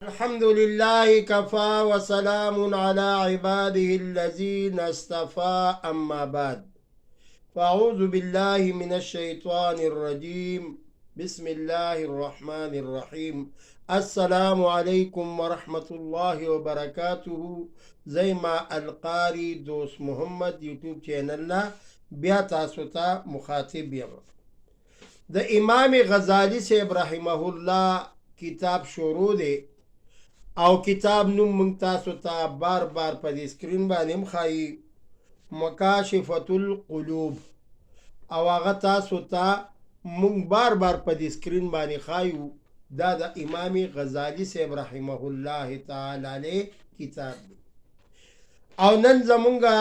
الحمد لله كفى وسلام على عباده الذين اصطفى أما بعد فأعوذ بالله من الشيطان الرجيم بسم الله الرحمن الرحيم السلام عليكم ورحمة الله وبركاته زي ما القاري دوست محمد يوتيوب چینل بیا تاسو ته مخاطب یم د امام غزالی سے رحمه الله کتاب شروع دی او کتاب نوم مونږ تاسو ته بار بار په دې سکرین باندې مخایي مکاشفة القلوب او هغه تاسو ته مونږ بار بار په دې سکرین باندې خایو دا د امام غزالی صاحب رحمه الله تعالی علیه کتاب دی او نن زمونږه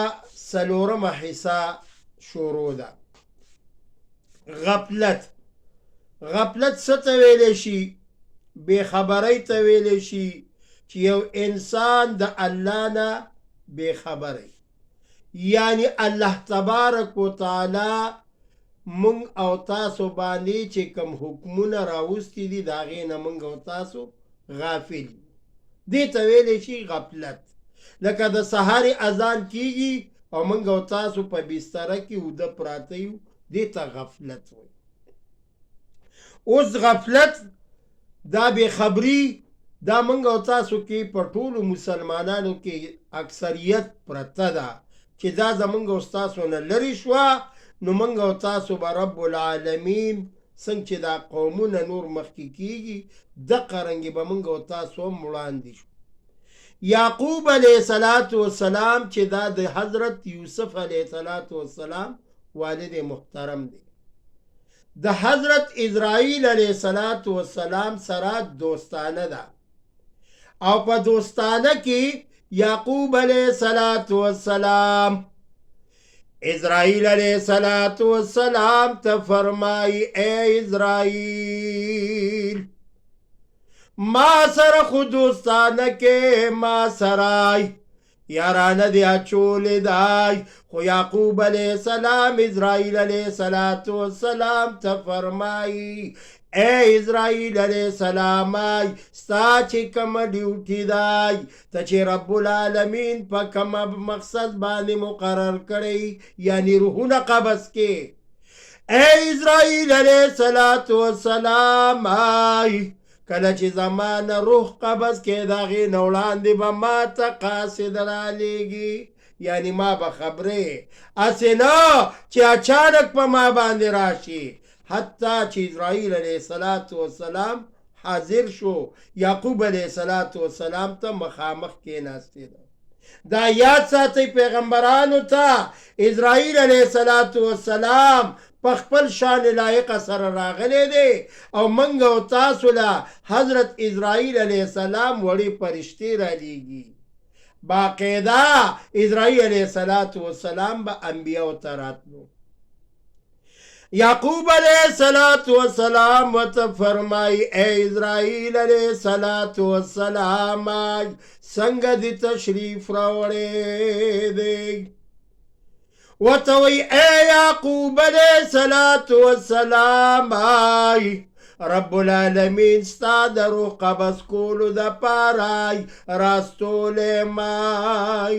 څلورمه حصه شروع ده. غفلت څه ته ویلی شي؟ بېخبرۍ ته ویلی شي چې یو انسان د الله نه بېخبری، یعنی الله تبارک و تعالی مونږ او تاسو باندې چې کم حکمونه راوستي دي د هغې نه مونږ او تاسو غافل دې ته ویلی شي غفلت. لکه د سهارې اذان کیږي او مونږ او تاسو په بستره کې اوده پراته یو، دې ته غفلت وایي. اوس غفلت دا بېخبري دا مونږ او تاسو کې په ټولو مسلمانانو کې اکثریت پرته ده چې دا زمونږ او تاسو نه لرې شوه، نو مونږ او تاسو به رب العالمین څنګه چې دا قومونه نور مخکې کېږي دقه رنګې به مونږ او تاسو هم وړاندې شو. یعقوب علیه السلام چې دا د حضرت یوسف علیه السلام والد محترم دی، د حضرت اسرائیل علیه السلام سره دوستانه ده او په دوستانه کې یعقوب علیه السلام اسرائیل علیه السلام ته فرمایي ای اسرائیل ما سره خو دوستانه کې ما سرای یارانه دی اچولې دی، خو یعقوب علیه السلام اسرائیل علیه السلام ته فرمایي ای اسرائیل علیه السلام ستا چې کومه ډیوټي دی ته چې رب العالمین په کومه مقصد باندې مقرر کړی یعنی روحونه قبض کې، ای اسرائیل علیه السلام کله چې زمانه روح قبض کې د هغې نه وړاندې به ما ته قاصد رالیږي، یعنی ما به خبرې هسې نه چې اچانک په ما باندې راشي. حتی چې اسرائیل علیه السلام حاضر شو یعقوب علیه السلام ته مخامخ کېناستې ده. دا یاد ساتئ پیغمبرانو ته اسرائیل علیه السلام په خپل شان لایق سره راغلی دی او منګ او تاسو له حضرت اسرائیل علیه السلام وړي فرشتې رالیږي. باقاعده اسرائیل علیه السلام به انبیاء ته راتلو. یعقوب علیه السلام ورته فرمایي ای اسرائیل علیه السلام څنګه دې تشریف راوړی دی؟ ورته وایي ای یعقوب علیه السلام رب العالمین ستا د روح قبض کولو دپاره راستولی مای.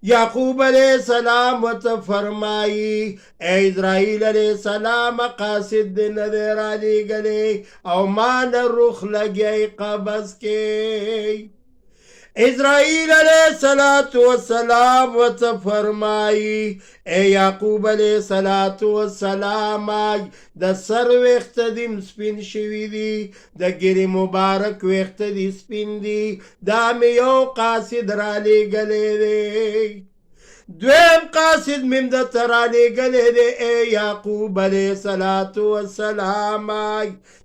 یعقوب علیه السلام ورته فرمایي ای اسرائیل علیه السلام قاصد دې نه دی رالیږلی او ما نه روح لګی قبض کی. اسرائیل علیه السلام ورته فرمایي ای یعقوب علیه السلام د سر ویښته دې سپین شوي دي، د ګیرې مبارک ویښته دې سپین دي، دا مې یو قاصد رالیږلی دی. دویم قاصد مې درته رالیږلی دی ای یعقوب علیه السلام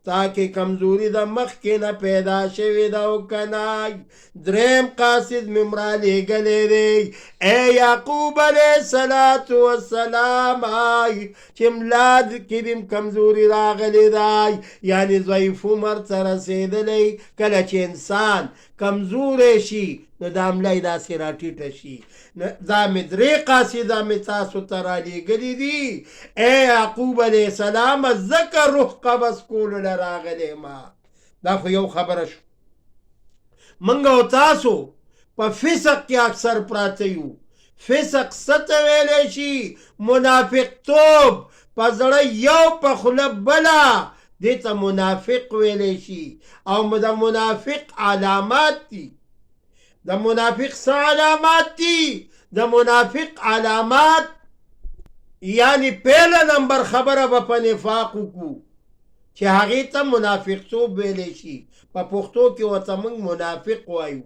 تا کې کمزوري د مخکې نه پیدا شوې ده او که نه. دریم قاصد مې رالیږلی دی ای یعقوب علیه السلام چې ملا کې دې کمزوري راغلی دی، یعنی ضعیف عمر ته رسېدلی. کله چې انسان کمزوری شي نو دا ملا یې داسې راټیټه شي. دا مې درې قاصده مې تاسو ته رالیږلي دي ای یعقوب علیه السلام ځکه روح قبض کولو له راغلی ما. دا خو یو خبره شو. منګ او تاسو په فسق کې اکثر پراته یو. فسق څه ته ویلی شي؟ منافقتوب، په زړه یو په خوله بله، دې ته منافق ویلی شي. او د منافق علامات دي. د منافق څه علامات دي؟ د منافق علامات یعنی پهله نمبر خبره به په نفاق وکړو چې هغې ته منافقتوب ویلی شي. په پښتو کې ورته موږ منافق وایو.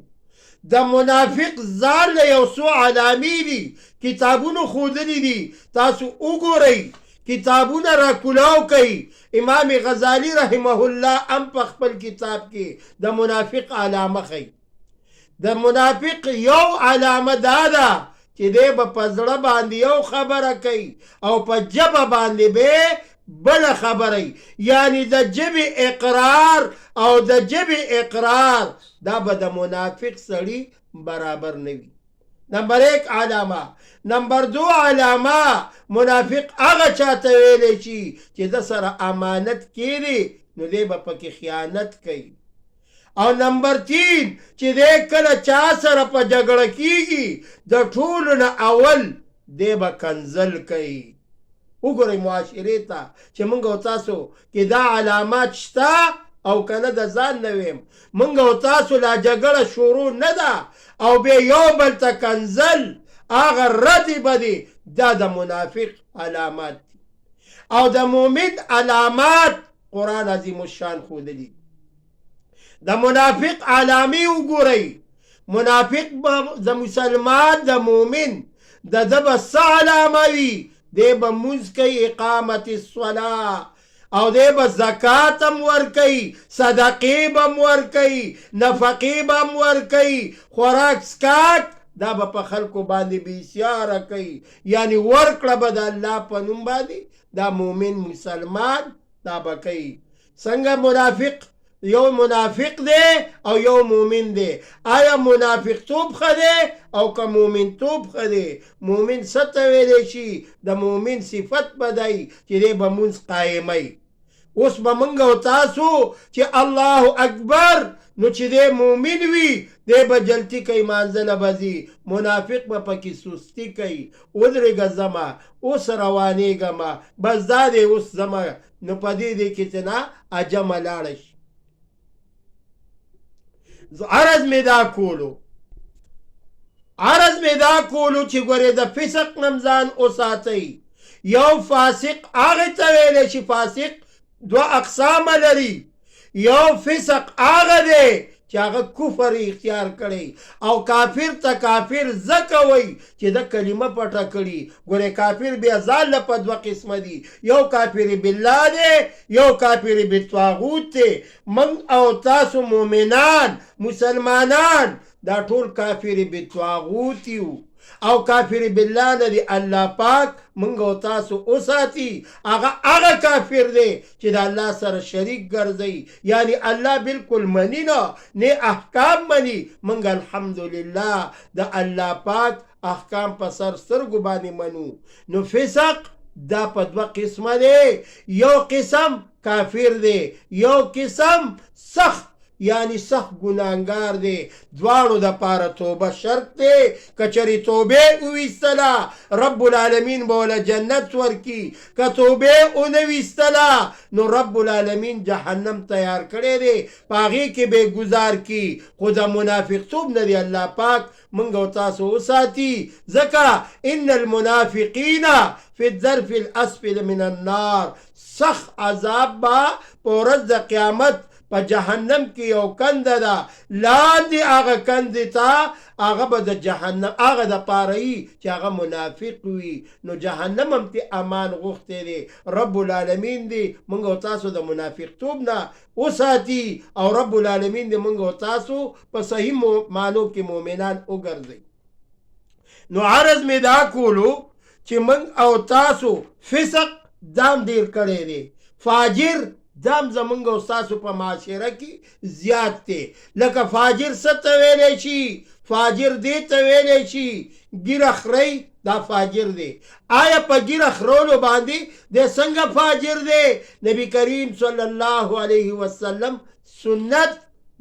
د منافق ځان له یو څو علامې دي، کتابونو ښودلي دي، تاسو وګورئ، کتابونه راکولاو کوي. امام غزالی رحمه الله هم په خپل کتاب کې د منافق علامه ښیي. د منافق یو علامه دا ده چې دی به په زړه باندې یو خبره کوي او په ژبه باندې به بله خبره، یعنی د ژبې اقرار او د ژبې اقرار دا به د منافق سړي برابر نه وي. نمبر 1 علامه. نمبر 2 علامه، منافق هغه چاته ویلی شي چې د سره امانت کېږي نو دی به پکې خیانت کوي. او نمبر 3 چې دی کله چا سره په جګړه کېږي د ټولو نه اول دی به کنځل کوي. وګورئ معاشرې ته چې موږ او تاسو کې دا علامات شته او کنه د ځان نه ویم. موږ او تاسو لا جګړه شروع نه ده او بیا یو بل ته کنځل، هغه ردې بدې، دا د منافق علامات دي. او د مؤمن علامات قرآن عظیم الشان ښودلي. د منافق علامې وګورئ. منافق د مسلمان د مؤمن د ده به څه علامه وي؟ دی به مونځ کوي، اقامت الصلاة، او دی به زکات هم ورکوي، صدقې به هم ورکوي، نفقې به هم ورکوي، خوراک سکاک دا به په خلکو باندې بسیاره کوي، یعنی ورکړه به د الله په نوم باندې دا مؤمن مسلمان دا به کوي. څنګه منافق؟ یو منافق دی او یو مؤمن دی. آیا منافق توب ښه دی او که مؤمن توب ښه دی؟ مؤمن څه ته ویلی شي؟ د مؤمن صفت به دی چې دی به مونځ قایموي. اوس به موږ او تاسو چې الله اکبر نو چې دی مؤمن وي دی به جلتي کوي، مانځله به ځي. منافق به پکې سستی کوي، ودرېږه ځمه، اوس روانېږمه، بس دا دی اوس ځمه. نو په دې کې چې نه عجمه لاړه شي. عرض می دا کولو چې ګورې د فسق نمځان اوساتئ. یو فاسق هغه ته ویلی شي، فاسق دو اقسام لري. یو فسق هغه دی چې هغه کفر اختیار کړی، او کافر ته کافر ځکه وایي چې د کلمه پټه کړي. ګورې کافر بیا ځان له په 2 قسمه دي، یو کافر بالله دی، یو کافر بالطاغوت دی. من او تاسو مؤمنان مسلمانان دا ټول کافر بالطاغوت یو، او کافر بالله نه دی الله پاک منګ او تاسو اوساتي. هغه کافر دی چې د الله سره شریک ګرځي، یعنی الله بالکل منی نه احکام منی. منګ الحمدلله د الله پاک احکام په سر سترګو باندې منو. نو فسق دا په 2 قسمه دی. یو قسم کافر دی، یو قسم سخت یعنی سخت ګناهګار دی. دواړو د پاره توبه شرط دی. کچری توبه وویستله رب العالمین به وله جنت ورکي، که توبه ونه ویستله نو رب العالمین جهنم تیار کړی دی، په هغې کې به ګزار کی. خو د منافق توب نه دی الله پاک موږ او تاسو وساتي. ځکه ان المنافقین فی الظرف الاسفل من النار، سخت عذاب به په ورځ د قیامت په جهنم کې یو کنده ده، لاندې هغه کندې ته هغه به د جهنم هغه د پاره یي چې هغه منافق وي. نو جهنم هم ته امان غوښتی دی. رب العالمین دی موږ او تاسو د منافق توب نه وساتي، او رب العالمین دی موږ او تاسو په صحیح معنو کې مؤمنان وګرځي. نو عرض می دا کولو چې موږ او تاسو فسق دام ډیر کړی دی، فاجر دام زمونږ او ستاسو په معاشره کې زیات دی. لکه فاجر څه ته ویلی شي؟ فاجر دې ته ویلی شي ګیره خرئ، دا فاجر دی. آیا په ګیره خرولو باندې د څنګه فاجر دی؟ نبی کریم صلی الله علیه وسلم سنت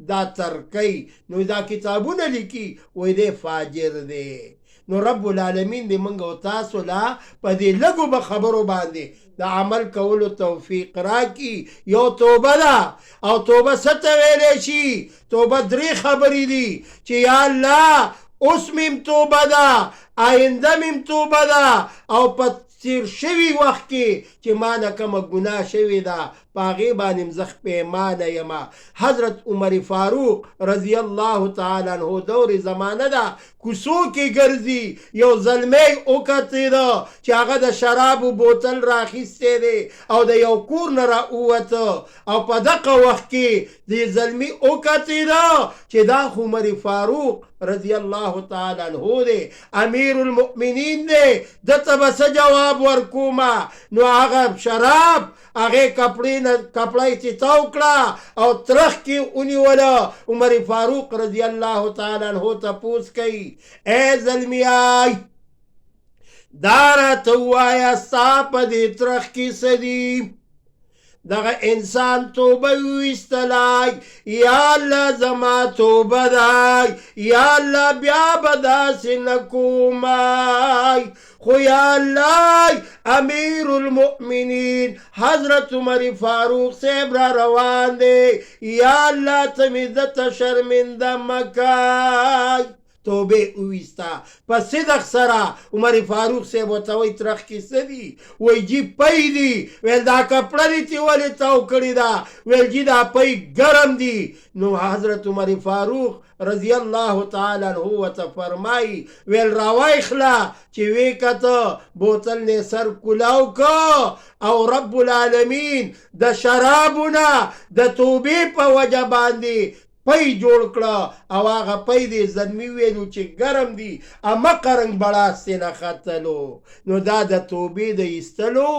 دا ترکی نو دا کتابونه لیکي وای دی فاجر دی. نو رب العالمین دی منگا و تاسو لا پا دی لگو بخبرو باندی دا عمل کولو توفیق را کی. یو توبه دا او توبه ستویلے شی توبه دری خبری دی چی یا اللہ اس میم توبه دا آئنده میم توبه دا او پا تیر شوی وقت کی چی ما نکم گناه شوی دا پاغی بانیم زخ پیمانه یما. حضرت عمر فاروق رضی اللہ تعالی عنہ دور زمانه دا کسو کی گرزی یو ظلمی اوکتی دا چی آغا دا شراب و بوتل را خیسته دی او دا یو کورن را اووتا او پا دق وقت کی دی ظلمی اوکتی دا چی دا عمر فاروق رضی اللہ تعالی عنہ دی امیر المؤمنین دی دتا بس جواب ورکوما. نو آغا شراب آغا کپڑای تی توکلا او ترخ کی اونی ولا عمر فاروق رضی اللہ تعالی عنہ تا پوس کئی اے ظلمی آئی دارا توایا ساپ دی ترخ کی صدی دغه انسان توبه ویستلای یا الله زما توبه دای یا الله بیا بداس نکومای خو یا الله امیر المؤمنین حضرت عمر فاروق صاحب را روان دی یا الله تمیدت شرمنده مکای توبه اویستا پس صدق سرا عمر فاروق سے بوتاوی ترخ کی سدی وی جی پی دی ویل دا کپڑا دی تی والی تاو کری دا ویل جی دا پی گرم دی. نو حضرت عمر فاروق رضی اللہ تعالی عنہ وتا فرمائی ویل راوائی خلا چی وی کتا بوتل نے سر کلاو کا او رب العالمین دا شرابونا دا توبه پا وجہ باندی پی جوڑ کڑا او آغا پی دی زنمی ویلو چی گرم دی اما قرنگ بڑا سینا خطلو. نو دا دا توبی دا استلو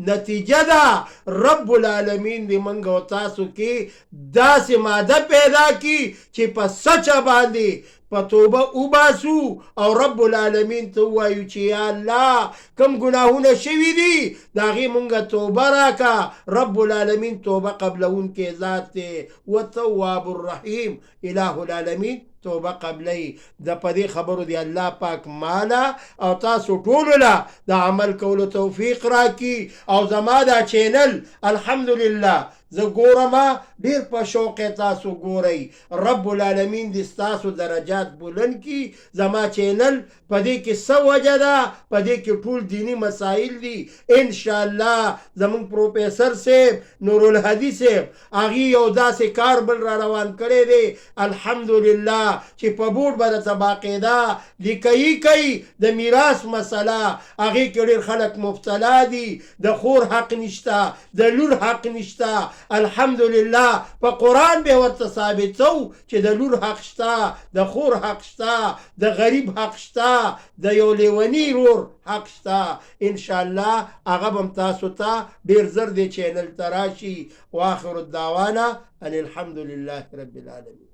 نتیجہ دا رب العالمین دی منگو تاسو کی دا سی مادہ پیدا کی چی پا سچا باندی پا توبہ اوباسو او رب العالمین توایو چی یا اللہ کم گناہون شوی دی داغی منگا توبہ راکا. رب العالمین توبہ قبل ان کے ذات تے وتواب الرحیم الہ العالمین توبہ قبلی دا پدی خبرو دی اللہ پاک مالا او تاسو ٹولولا دا عمل کولو توفیق راکی. او زما دا چینل الحمدللہ زه ګورما ډیر په شوق تاسو ګورئ. رب العالمین دې ستاسو درجات بلند کی. زما چینل پدې کې څه وجه ده پدې کې ټول دینی مسائل دي ان شاء الله. زمون پروفیسر صاحب نور الهدی صاحب هغه یو داسې کار بل را روان کړی دی الحمدلله چې په بورډ باندې باقاعده لیکي کوي د میراث مسله هغه کې ډیر خلک مبتلا دي د خور حق نشته د لور حق نشته. الحمدلله په قرآن به ورته ثابتو چې د لور حق شته د خور حق شته د غریب حق شته د یو لیونی رور حق شته. ان شاء الله هغه به تاسو ته ډیر زر دی چینل تراشي. واخر الدعوانا ان الحمد لله رب العالمين.